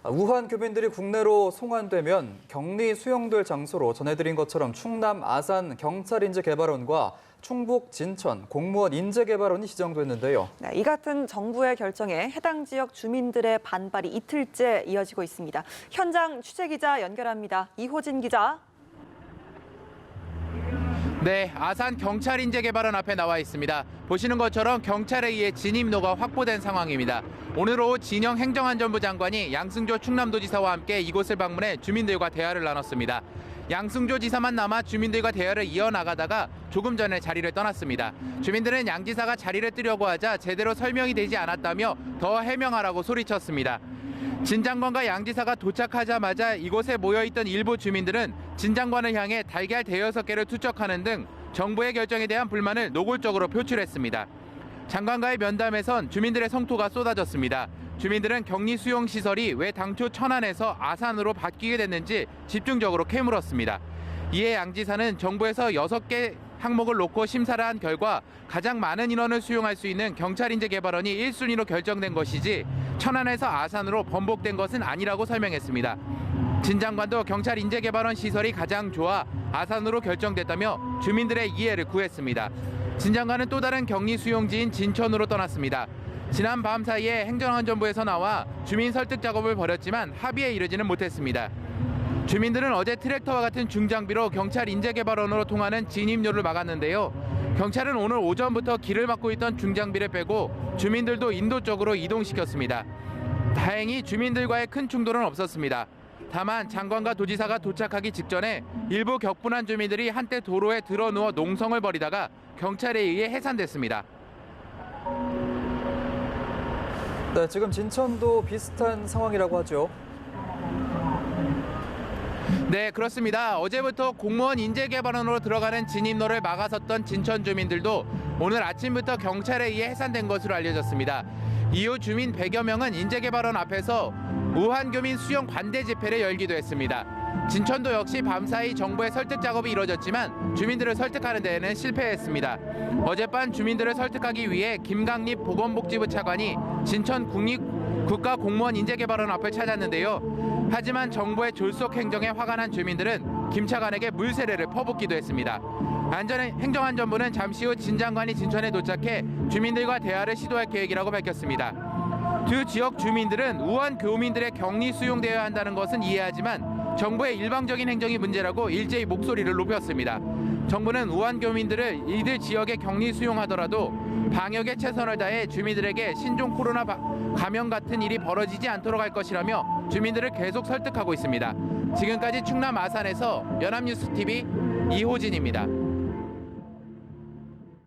우한 교민들이 국내로 송환되면 격리 수용될 장소로 전해드린 것처럼 충남 아산 경찰인재개발원과 충북 진천 공무원 인재개발원이 지정됐는데요. 네, 이 같은 정부의 결정에 해당 지역 주민들의 반발이 이틀째 이어지고 있습니다. 현장 취재기자 연결합니다. 이호진 기자. 네, 아산 경찰인재개발원 앞에 나와 있습니다. 보시는 것처럼 경찰에 의해 진입로가 확보된 상황입니다. 오늘 오후 진영 행정안전부 장관이 양승조 충남도지사와 함께 이곳을 방문해 주민들과 대화를 나눴습니다. 양승조 지사만 남아 주민들과 대화를 이어나가다가 조금 전에 자리를 떠났습니다. 주민들은 양 지사가 자리를 뜨려고 하자 제대로 설명이 되지 않았다며 더 해명하라고 소리쳤습니다. 진 장관과 양 지사가 도착하자마자 이곳에 모여있던 일부 주민들은 진 장관을 향해 달걀 대여섯 개를 투척하는 등 정부의 결정에 대한 불만을 노골적으로 표출했습니다. 장관과의 면담에선 주민들의 성토가 쏟아졌습니다. 주민들은 격리 수용 시설이 왜 당초 천안에서 아산으로 바뀌게 됐는지 집중적으로 캐물었습니다. 이에 양 지사는 정부에서 6개 항목을 놓고 심사를 한 결과 가장 많은 인원을 수용할 수 있는 경찰인재개발원이 1순위로 결정된 것이지 천안에서 아산으로 번복된 것은 아니라고 설명했습니다. 진 장관도 경찰인재개발원 시설이 가장 좋아 아산으로 결정됐다며 주민들의 이해를 구했습니다. 진 장관은 또 다른 격리 수용지인 진천으로 떠났습니다. 지난 밤 사이에 행정안전부에서 나와 주민 설득 작업을 벌였지만 합의에 이르지는 못했습니다. 주민들은 어제 트랙터와 같은 중장비로 경찰인재개발원으로 통하는 진입로를 막았는데요. 경찰은 오늘 오전부터 길을 막고 있던 중장비를 빼고 주민들도 인도 쪽으로 이동시켰습니다. 다행히 주민들과의 큰 충돌은 없었습니다. 다만 장관과 도지사가 도착하기 직전에 일부 격분한 주민들이 한때 도로에 드러누워 농성을 벌이다가 경찰에 의해 해산됐습니다. 네, 지금 진천도 비슷한 상황이라고 하죠. 네, 그렇습니다. 어제부터 공무원 인재개발원으로 들어가는 진입로를 막아섰던 진천 주민들도 오늘 아침부터 경찰에 의해 해산된 것으로 알려졌습니다. 이후 주민 100여 명은 인재개발원 앞에서 우한 교민 수용 반대 집회를 열기도 했습니다. 진천도 역시 밤사이 정부의 설득 작업이 이뤄졌지만 주민들을 설득하는 데에는 실패했습니다. 어젯밤 주민들을 설득하기 위해 김강립 보건복지부 차관이 진천 국가공무원 인재개발원 앞을 찾았는데요. 하지만 정부의 졸속 행정에 화가 난 주민들은 김 차관에게 물세례를 퍼붓기도 했습니다. 행정안전부는 잠시 후 진 장관이 진천에 도착해 주민들과 대화를 시도할 계획이라고 밝혔습니다. 두 지역 주민들은 우한 교민들의 격리 수용되어야 한다는 것은 이해하지만 정부의 일방적인 행정이 문제라고 일제히 목소리를 높였습니다. 정부는 우한 교민들을 이들 지역에 격리 수용하더라도 방역에 최선을 다해 주민들에게 신종 코로나 감염 같은 일이 벌어지지 않도록 할 것이라며 주민들을 계속 설득하고 있습니다. 지금까지 충남 아산에서 연합뉴스TV 이호진입니다.